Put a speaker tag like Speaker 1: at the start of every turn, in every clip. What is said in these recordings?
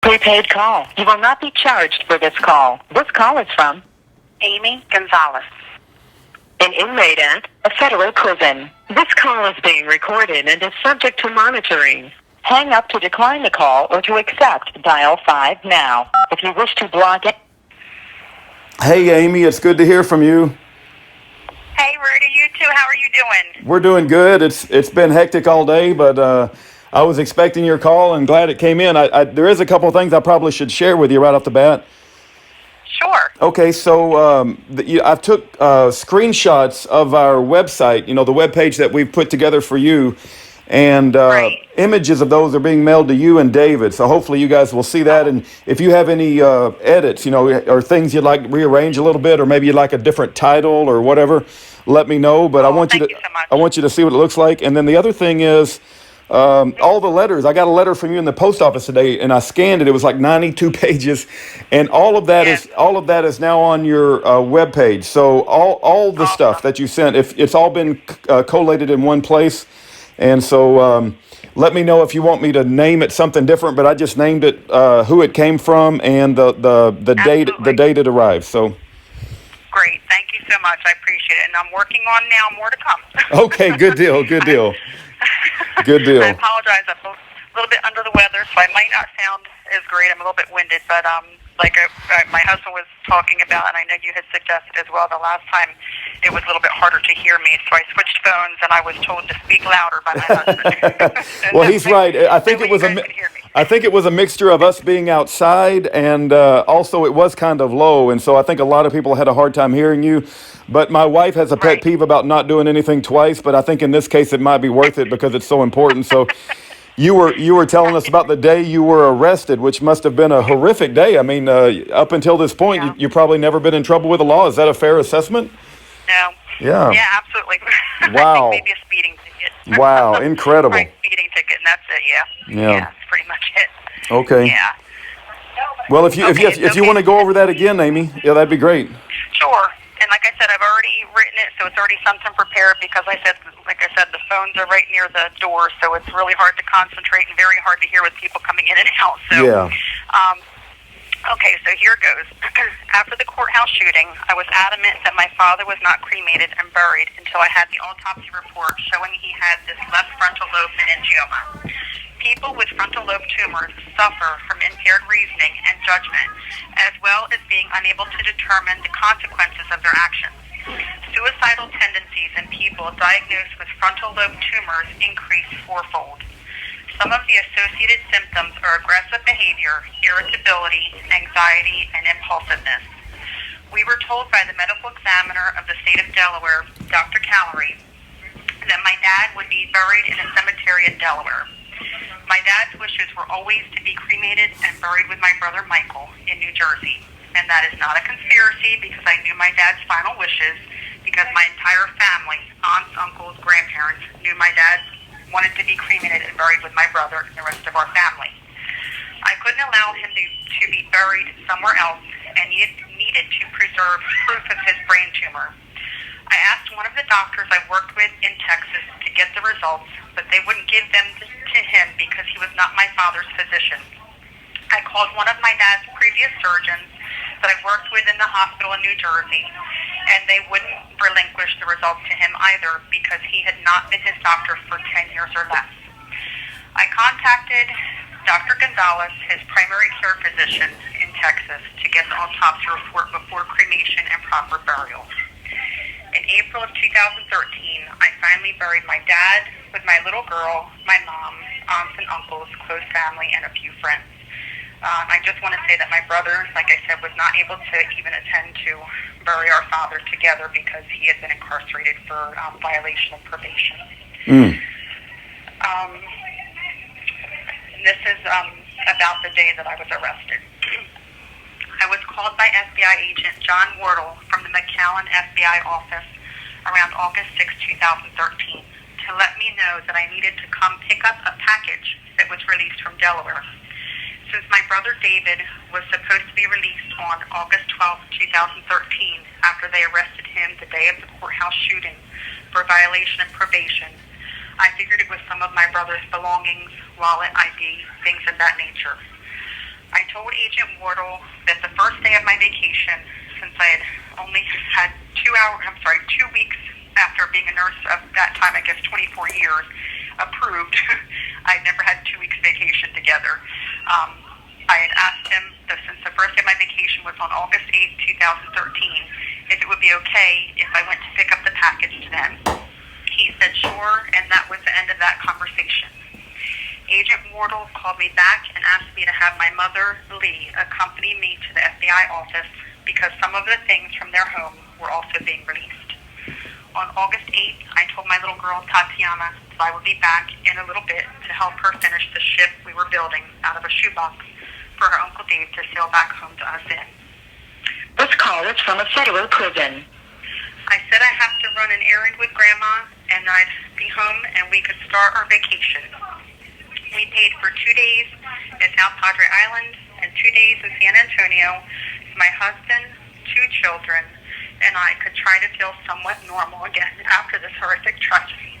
Speaker 1: Prepaid call. You will not be charged for this call. This call is from Amy Gonzalez, an inmate at a federal prison. This call is being recorded and is subject to monitoring. Hang up to decline the call or to accept. Dial 5 now. If you wish to block it.
Speaker 2: Hey, Amy, it's good to hear from you.
Speaker 3: Hey, Rudy, you too. How are you doing?
Speaker 2: We're doing good. It's been hectic all day, but I was expecting your call and glad it came in. There is a couple of things I probably should share with you right off the bat.
Speaker 3: Sure.
Speaker 2: Okay, so I took screenshots of our website, the webpage that we've put together for you, and
Speaker 3: Right.
Speaker 2: images of those are being mailed to you and David. So hopefully you guys will see that. And if you have any edits, or things you'd like to rearrange a little bit, or maybe you'd like a different title or whatever, let me know. But I want you
Speaker 3: thank
Speaker 2: to
Speaker 3: you so much.
Speaker 2: I want you to see what it looks like. And then the other thing is, all the letters. I got a letter from you in the post office today, and I scanned it. It was like 92 pages, and all of that is now on your webpage. So all the stuff that you sent, if it's all been collated in one place, and so let me know if you want me to name it something different. But I just named it who it came from and the date it arrived. So.
Speaker 3: Great. Thank you so much. I appreciate it. And I'm working on now more to come.
Speaker 2: Okay, good deal. Good deal. Good deal.
Speaker 3: I apologize. I'm a little bit under the weather, so I might not sound as great. I'm a little bit winded, but my husband was talking about, and I know you had suggested as well the last time, it was a little bit harder to hear me, so I switched phones, and I was told to speak louder by my husband.
Speaker 2: Well, he's right. I think it was a mixture of us being outside, and also it was kind of low, and so I think a lot of people had a hard time hearing you. But my wife has a pet peeve about not doing anything twice, but I think in this case it might be worth it because it's so important. So you were telling us about the day you were arrested, which must have been a horrific day. I mean, up until this point, you've probably never been in trouble with the law. Is that a fair assessment?
Speaker 3: No.
Speaker 2: Yeah.
Speaker 3: Yeah, absolutely.
Speaker 2: Wow.
Speaker 3: I think maybe a speeding ticket.
Speaker 2: Wow, incredible.
Speaker 3: Right, speeding ticket, and that's it. Yeah.
Speaker 2: Yeah.
Speaker 3: That's pretty much it.
Speaker 2: Okay.
Speaker 3: Yeah.
Speaker 2: Well, if you want to go over that again, Amy, yeah, that'd be great.
Speaker 3: Sure. And like I said, I've already written it, so it's already something prepared because like I said, the phones are right near the door, so it's really hard to concentrate and very hard to hear with people coming in and out. So,
Speaker 2: yeah.
Speaker 3: Okay, so here goes. After the courthouse shooting, I was adamant that my father was not cremated and buried until I had the autopsy report showing he had this left frontal lobe meningioma. People with frontal lobe tumors suffer from impaired reasoning and judgment, as well as being unable to determine the consequences of their actions. Suicidal tendencies in people diagnosed with frontal lobe tumors increase fourfold. Some of the associated symptoms are aggressive behavior, irritability, anxiety, and impulsiveness. We were told by the medical examiner of the state of Delaware, Dr. Callery, that my dad would be buried in a cemetery in Delaware. My dad's wishes were always to be cremated and buried with my brother Michael in New Jersey. And that is not a conspiracy because I knew my dad's final wishes because my entire family, aunts, uncles, grandparents, knew my dad wanted to be cremated and buried with my brother and the rest of our family. I couldn't allow him to be buried somewhere else, and he needed to preserve proof of his brain tumor. I asked one of the doctors I worked with in Texas to get the results, but they wouldn't give them to him because he was not my father's physician. I called one of my dad's previous surgeons that I worked with in the hospital in New Jersey, and they wouldn't relinquish the results to him either because he had not been his doctor for 10 years or less. I contacted Dr. Gonzalez, his primary care physician in Texas, to get the autopsy report before cremation and proper burial. In April of 2013, I finally buried my dad with my little girl, my mom, aunts and uncles, close family, and a few friends. I just want to say that my brother, like I said, was not able to even attend to bury our father together because he had been incarcerated for violation of probation. This is about the day that I was arrested. I was called by FBI agent John Wardle from the McAllen FBI office around August 6, 2013, to let me know that I needed to come pick up a package that was released from Delaware. Since my brother David was supposed to be released on August 12, 2013, after they arrested him the day of the courthouse shooting for violation of probation, I figured it was some of my brother's belongings, wallet, ID, things of that nature. I told Agent Wardle that the first day of my vacation, since I had only had 2 weeks after being a nurse of that time, I guess 24 years, approved. I'd never had 2 weeks vacation together. I had asked him, since the first day of my vacation was on August 8th, 2013, if it would be okay if I went to pick up the package to them. He said sure, and that was the end of that conversation. Agent Wardle called me back and asked me to have my mother, Lee, accompany me to the FBI office because some of the things from their home were also being released. On August 8th, I told my little girl, Tatiana, that I would be back in a little bit to help her finish the ship we were building out of a shoebox for her Uncle Dave to sail back home to us in.
Speaker 1: This call is from a federal prison.
Speaker 3: I said I have to run an errand with Grandma, and I'd be home and we could start our vacation. We paid for 2 days at South Padre Island and 2 days in San Antonio. My husband, 2 children, and I could try to feel somewhat normal again after this horrific tragedy.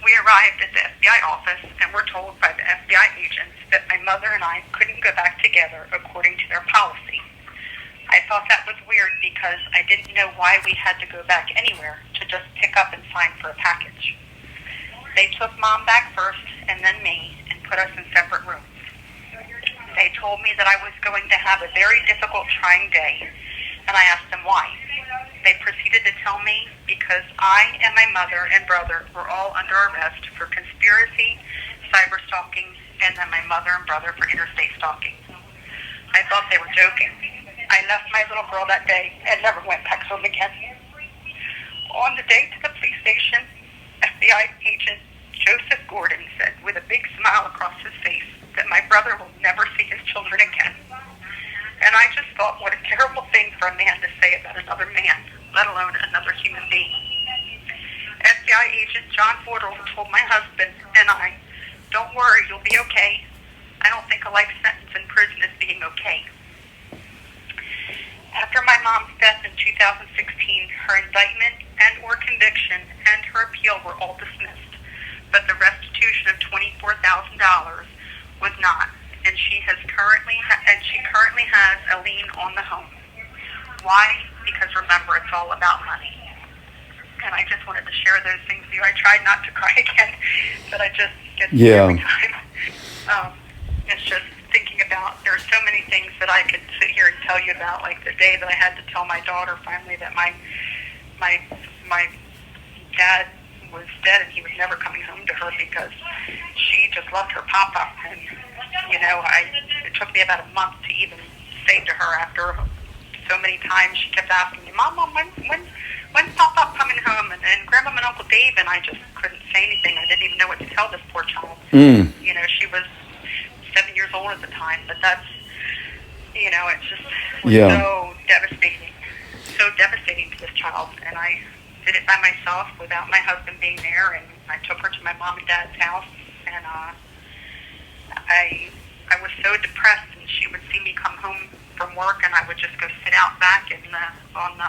Speaker 3: We arrived at the FBI office and were told by the FBI agents that my mother and I couldn't go back together according to their policy. I thought that was weird because I didn't know why we had to go back anywhere to just pick up and sign for a package. They took Mom back first and then me and put us in separate rooms. They told me that I was going to have a very difficult, trying day, and I asked them why. They proceeded to tell me because I and my mother and brother were all under arrest for conspiracy, cyber stalking, and then my mother and brother for interstate stalking. I thought they were joking. I left my little girl that day and never went back home again. On the day to the police station, FBI agent Joseph Gordon said with a big smile across his face that my brother will never see his children again. And I just thought, what a terrible thing for a man to say about another man, let alone another human being. FBI agent John Wardle told my husband and I, don't worry, you'll be okay. I don't think a life sentence in prison is being okay. After my mom's death in 2016, her indictment and or conviction and her appeal were all dismissed, but the restitution of $24,000 was not, and she currently has a lien on the home. Why? Because remember, it's all about money. And I just wanted to share those things with you. I tried not to cry again, but I just get every time. It's just thinking about, there are so many things that I could sit here and tell you about, like the day that I had to tell my daughter finally that my dad was dead and he was never coming home to her because she just loved her papa. And, it took me about a month to even say to her after so many times she kept asking me, Mama, when's Papa coming home? And Grandma and Uncle Dave, and I just couldn't say anything. I didn't even know what to tell this poor child. She was 7 years old at the time, but that's, it just was so devastating to this child. And I did it by myself without my husband being there, and I took her to my mom and dad's house, and I was so depressed, and she would see me come home from work, and I would just go sit out back on the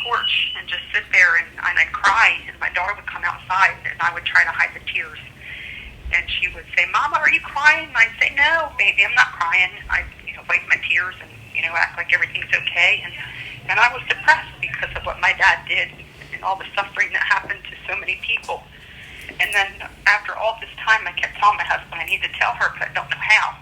Speaker 3: porch and just sit there, and I'd cry, and my daughter would come outside, and I would try to hide the tears. And she would say, Mama, are you crying? And I'd say, no, baby, I'm not crying. I'd wipe my tears and, act like everything's okay. And I was depressed because of what my dad did and all the suffering that happened to so many people. And then after all this time, I kept telling my husband I need to tell her, but I don't know how.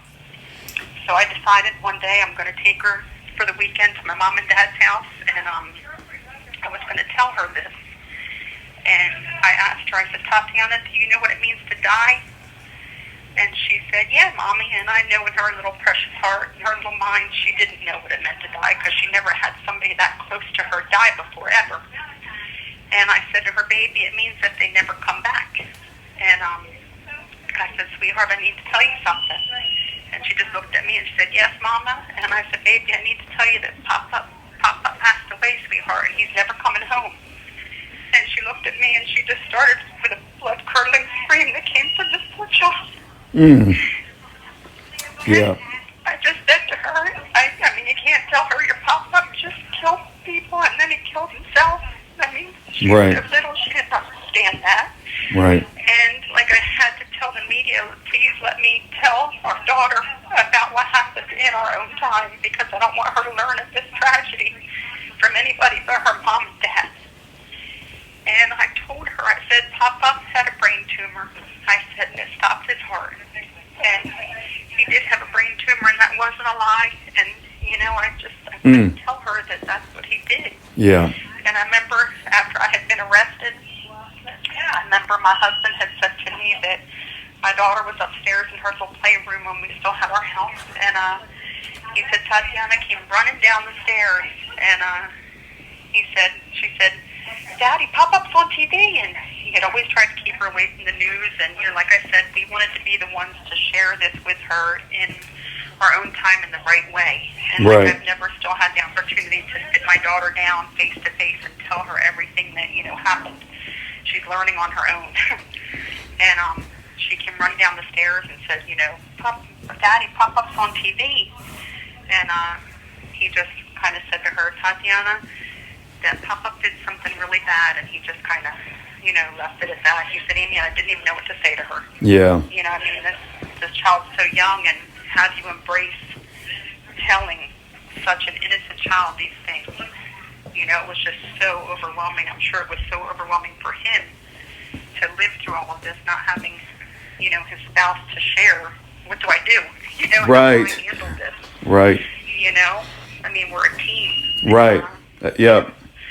Speaker 3: So I decided one day I'm going to take her for the weekend to my mom and dad's house, and I was going to tell her this. And I asked her, I said, Tatiana, do you know what it means to die? And she said, yeah, Mommy. And I know in her little precious heart, in her little mind, she didn't know what it meant to die because she never had somebody that close to her die before, ever. And I said to her, baby, it means that they never come back. And I said, sweetheart, I need to tell you something. And she just looked at me and she said, yes, Mama. And I said, baby, I need to tell you that Papa passed away, sweetheart, and he's never coming home. And she looked at me and she just started with a blood-curdling scream that came from this poor child.
Speaker 2: Yeah.
Speaker 3: I just said to her, I mean, you can't tell her your papa just killed people and then he killed himself. I mean, she was so little, she didn't understand that.
Speaker 2: Right.
Speaker 3: And like I had to tell the media, please let me tell our daughter about time because I don't want her to learn of this tragedy from anybody but her mom and dad. And I told her, I said, Papa had a brain tumor. I said, and it stopped his heart. And he did have a brain tumor, and that wasn't a lie. And, I couldn't tell her that that's what he did.
Speaker 2: Yeah.
Speaker 3: And I remember after I had been arrested, I remember my husband had said to me that my daughter was upstairs in her little playroom when we still had our house. And he said, Tatiana came running down the stairs. And she said, Daddy, Pop-Up's on TV. And he had always tried to keep her away from the news. And, like I said, we wanted to be the ones to share this with her in our own time in the right way. And I've never still had the opportunity to sit my daughter down face to face and tell her everything that, happened. She's learning on her own. And she came running down the stairs and said, Daddy, Pop-Up's on TV. And he just kind of said to her, Tatiana, that Pop-Up did something really bad. And he just kind of, left it at that. He said, Amy, I didn't even know what to say to her.
Speaker 2: Yeah.
Speaker 3: This child's so young, and how do you embrace telling such an innocent child these things? It was just so overwhelming. I'm sure it was so overwhelming for him to live through all of this, not having, his spouse to share. What do I do?
Speaker 2: Right.
Speaker 3: How do I handle this?
Speaker 2: Right.
Speaker 3: We're a team.
Speaker 2: Right.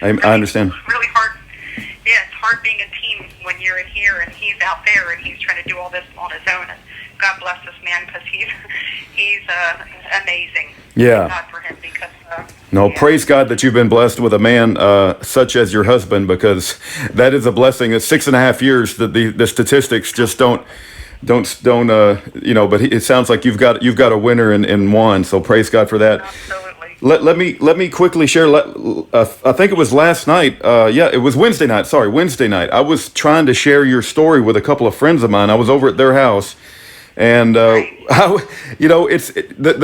Speaker 2: I understand.
Speaker 3: It's really hard. Yeah, it's hard being a team when you're in here and he's out there and he's trying to do all this on his own. And God bless this man because he's amazing.
Speaker 2: Yeah.
Speaker 3: God for him because.
Speaker 2: Praise God that you've been blessed with a man such as your husband, because that is a blessing. It's 6.5 years. The statistics just don't. But it sounds like you've got a winner in one. So praise God for that.
Speaker 3: Absolutely.
Speaker 2: Let me quickly share. I think it was last night. It was Wednesday night. Sorry, Wednesday night. I was trying to share your story with a couple of friends of mine. I was over at their house, and the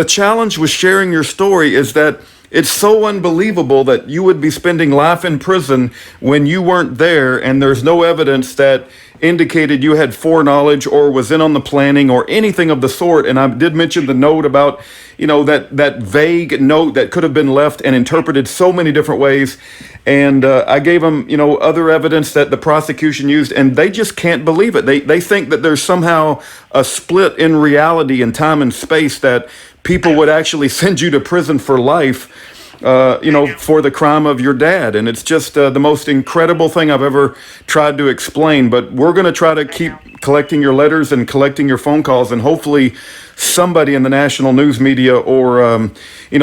Speaker 2: challenge with sharing your story is that it's so unbelievable that you would be spending life in prison when you weren't there, and there's no evidence that indicated you had foreknowledge or was in on the planning or anything of the sort. And I did mention the note about, that vague note that could have been left and interpreted so many different ways. And I gave them, other evidence that the prosecution used, and they just can't believe it. They think that there's somehow a split in reality and time and space, that people would actually send you to prison for life, for the crime of your dad. And it's just the most incredible thing I've ever tried to explain. But we're going to try to keep collecting your letters and collecting your phone calls, and hopefully somebody in the national news media or,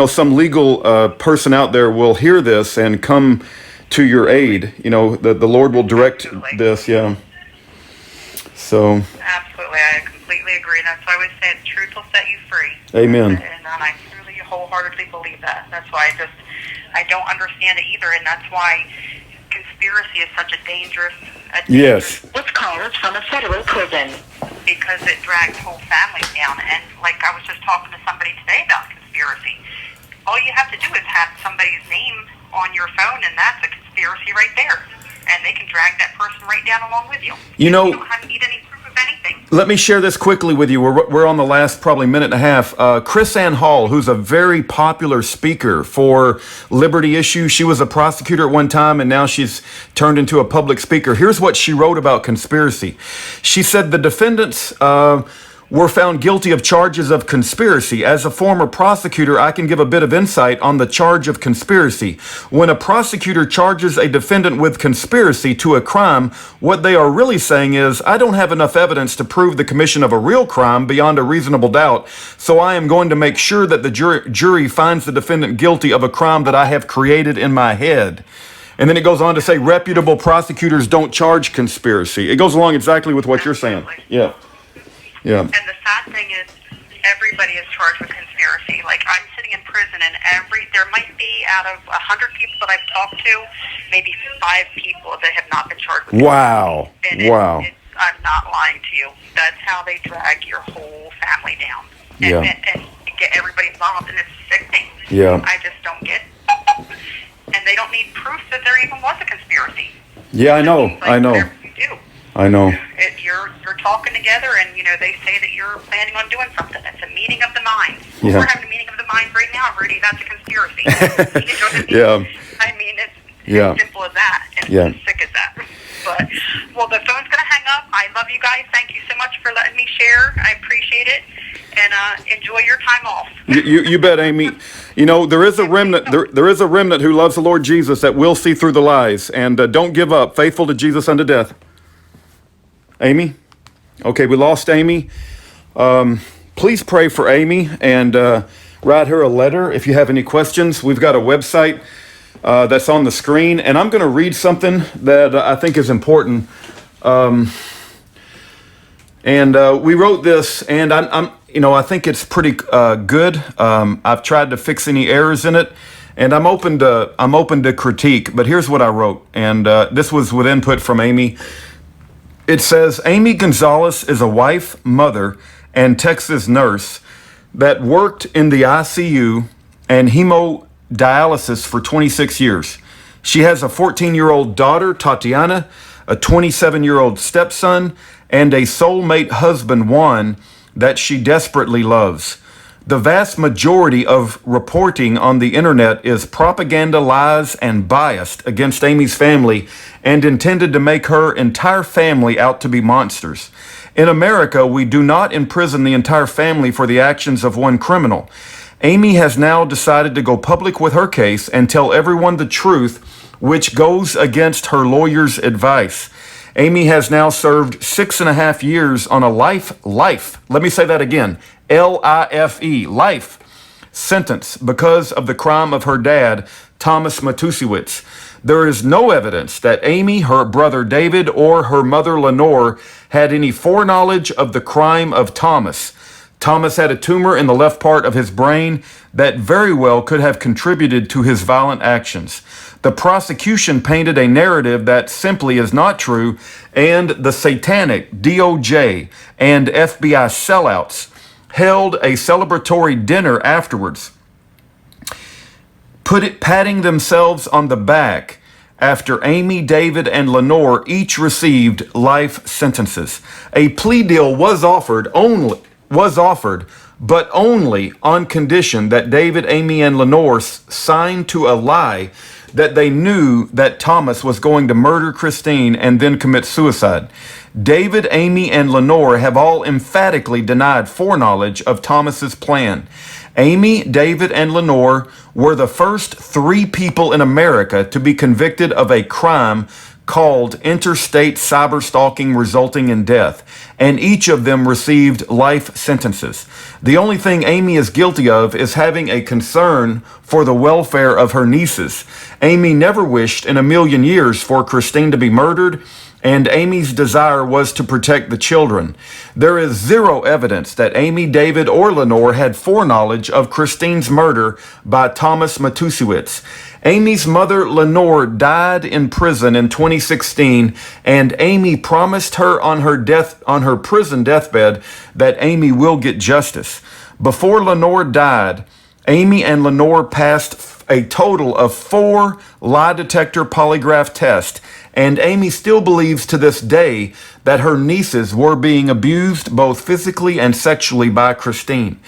Speaker 2: some legal person out there will hear this and come to your aid. The Lord will direct this. Yeah. So.
Speaker 3: Absolutely. I completely agree. That's why I always say the truth will set you free.
Speaker 2: Amen.
Speaker 3: And I truly, wholeheartedly believe that. That's why I don't understand it either, and that's why conspiracy is such a dangerous.
Speaker 2: Yes.
Speaker 1: This call is from a federal prison.
Speaker 3: Because it drags whole families down. And like I was just talking to somebody today about conspiracy. All you have to do is have somebody's name on your phone, and that's a conspiracy right there. And they can drag that person right down along with you. You don't need any proof of anything.
Speaker 2: Let me share this quickly with you. We're on the last probably minute and a half. Chris Ann Hall, who's a very popular speaker for liberty issues. She was a prosecutor at one time, and now she's turned into a public speaker. Here's what she wrote about conspiracy. She said the defendants were found guilty of charges of conspiracy. As a former prosecutor, I can give a bit of insight on the charge of conspiracy. When a prosecutor charges a defendant with conspiracy to a crime, what they are really saying is, I don't have enough evidence to prove the commission of a real crime beyond a reasonable doubt, so I am going to make sure that the jury finds the defendant guilty of a crime that I have created in my head. And then it goes on to say, reputable prosecutors don't charge conspiracy. It goes along exactly with what you're saying. Yeah. Yeah.
Speaker 3: And the sad thing is, everybody is charged with conspiracy. Like, I'm sitting in prison, and there might be out of 100 people that I've talked to, maybe 5 people that have not been charged with
Speaker 2: Wow.
Speaker 3: conspiracy.
Speaker 2: Wow.
Speaker 3: I'm not lying to you. That's how they drag your whole family down. And get everybody involved, and it's sickening.
Speaker 2: Yeah.
Speaker 3: I just don't get it. And they don't need proof that there even was a conspiracy.
Speaker 2: Yeah, I know.
Speaker 3: Whatever you do.
Speaker 2: I know.
Speaker 3: You're talking together, and they say that you're planning on doing something. It's a meeting of the minds.
Speaker 2: Yeah.
Speaker 3: We're having a meeting of the minds right now Rudy, that's a conspiracy. You know what I mean?
Speaker 2: Yeah.
Speaker 3: I mean, it's as simple as that, and as sick as that. But, well, the phone's going to hang up. I love you guys. Thank you so much for letting me share. I appreciate it. And enjoy your time off.
Speaker 2: You bet, Amy. You know, there is a remnant. There is a remnant who loves the Lord Jesus that will see through the lies. And don't give up. Faithful to Jesus unto death. Amy? Okay, we lost Amy. Please pray for Amy and write her a letter if you have any questions. We've got a website that's on the screen. And I'm going to read something that I think is important. We wrote this, and I think it's pretty good. I've tried to fix any errors in it, and I'm open to critique. But here's what I wrote, and this was with input from Amy. It says, Amy Gonzalez is a wife, mother, and Texas nurse that worked in the ICU and hemodialysis for 26 years. She has a 14-year-old daughter, Tatiana, a 27-year-old stepson, and a soulmate husband, Juan, that she desperately loves. The vast majority of reporting on the internet is propaganda, lies, and biased against Amy's family and intended to make her entire family out to be monsters. In America, we do not imprison the entire family for the actions of one criminal. Amy has now decided to go public with her case and tell everyone the truth, which goes against her lawyer's advice. Amy has now served 6.5 years on a life, let me say that again, life sentence because of the crime of her dad, Thomas Matusiewicz. There is no evidence that Amy, her brother David, or her mother Lenore had any foreknowledge of the crime of Thomas. Thomas had a tumor in the left part of his brain that very well could have contributed to his violent actions. The prosecution painted a narrative that simply is not true, and the satanic DOJ and FBI sellouts held a celebratory dinner afterwards, patting themselves on the back after Amy, David, and Lenore each received life sentences. A plea deal was offered, but only on condition that David, Amy, and Lenore signed to a lie that they knew that Thomas was going to murder Christine and then commit suicide. David, Amy, and Lenore have all emphatically denied foreknowledge of Thomas's plan. Amy, David, and Lenore were the first 3 people in America to be convicted of a crime called interstate cyberstalking resulting in death, and each of them received life sentences. The only thing Amy is guilty of is having a concern for the welfare of her nieces. Amy never wished in a million years for Christine to be murdered, and Amy's desire was to protect the children. There is zero evidence that Amy, David, or Lenore had foreknowledge of Christine's murder by Thomas Matusiewicz. Amy's mother, Lenore, died in prison in 2016, and Amy promised her on her prison deathbed that Amy will get justice. Before Lenore died, Amy and Lenore passed a total of 4 lie detector polygraph tests, and Amy still believes to this day that her nieces were being abused both physically and sexually by Christine.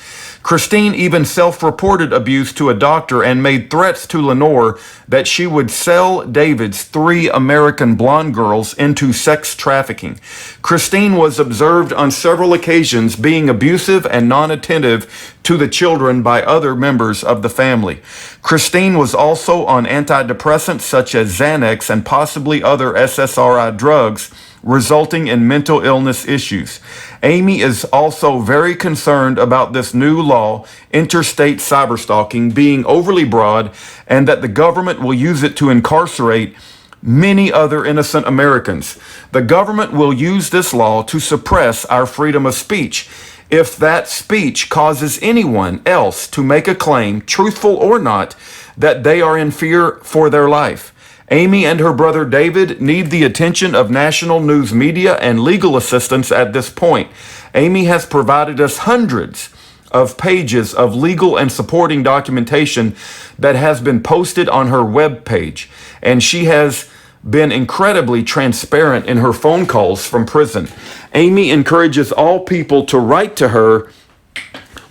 Speaker 2: Christine even self-reported abuse to a doctor and made threats to Lenore that she would sell David's 3 American blonde girls into sex trafficking. Christine was observed on several occasions being abusive and non-attentive to the children by other members of the family. Christine was also on antidepressants such as Xanax and possibly other SSRI drugs, resulting in mental illness issues. Amy is also very concerned about this new law, interstate cyberstalking, being overly broad, and that the government will use it to incarcerate many other innocent Americans. The government will use this law to suppress our freedom of speech. If that speech causes anyone else to make a claim, truthful or not, that they are in fear for their life. Amy and her brother David need the attention of national news media and legal assistance at this point. Amy has provided us hundreds of pages of legal and supporting documentation that has been posted on her webpage, and she has been incredibly transparent in her phone calls from prison. Amy encourages all people to write to her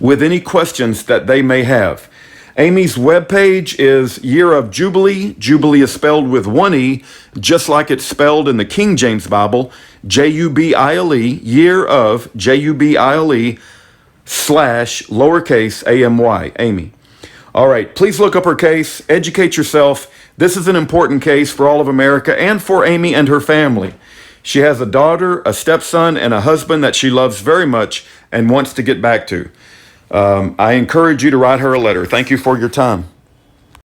Speaker 2: with any questions that they may have. Amy's webpage is Year of Jubilee. Jubilee is spelled with one E, just like it's spelled in the King James Bible, Jubile, Year of, Jubile, / lowercase AMY, Amy. All right, please look up her case, educate yourself. This is an important case for all of America and for Amy and her family. She has a daughter, a stepson, and a husband that she loves very much and wants to get back to. I encourage you to write her a letter. Thank you for your time.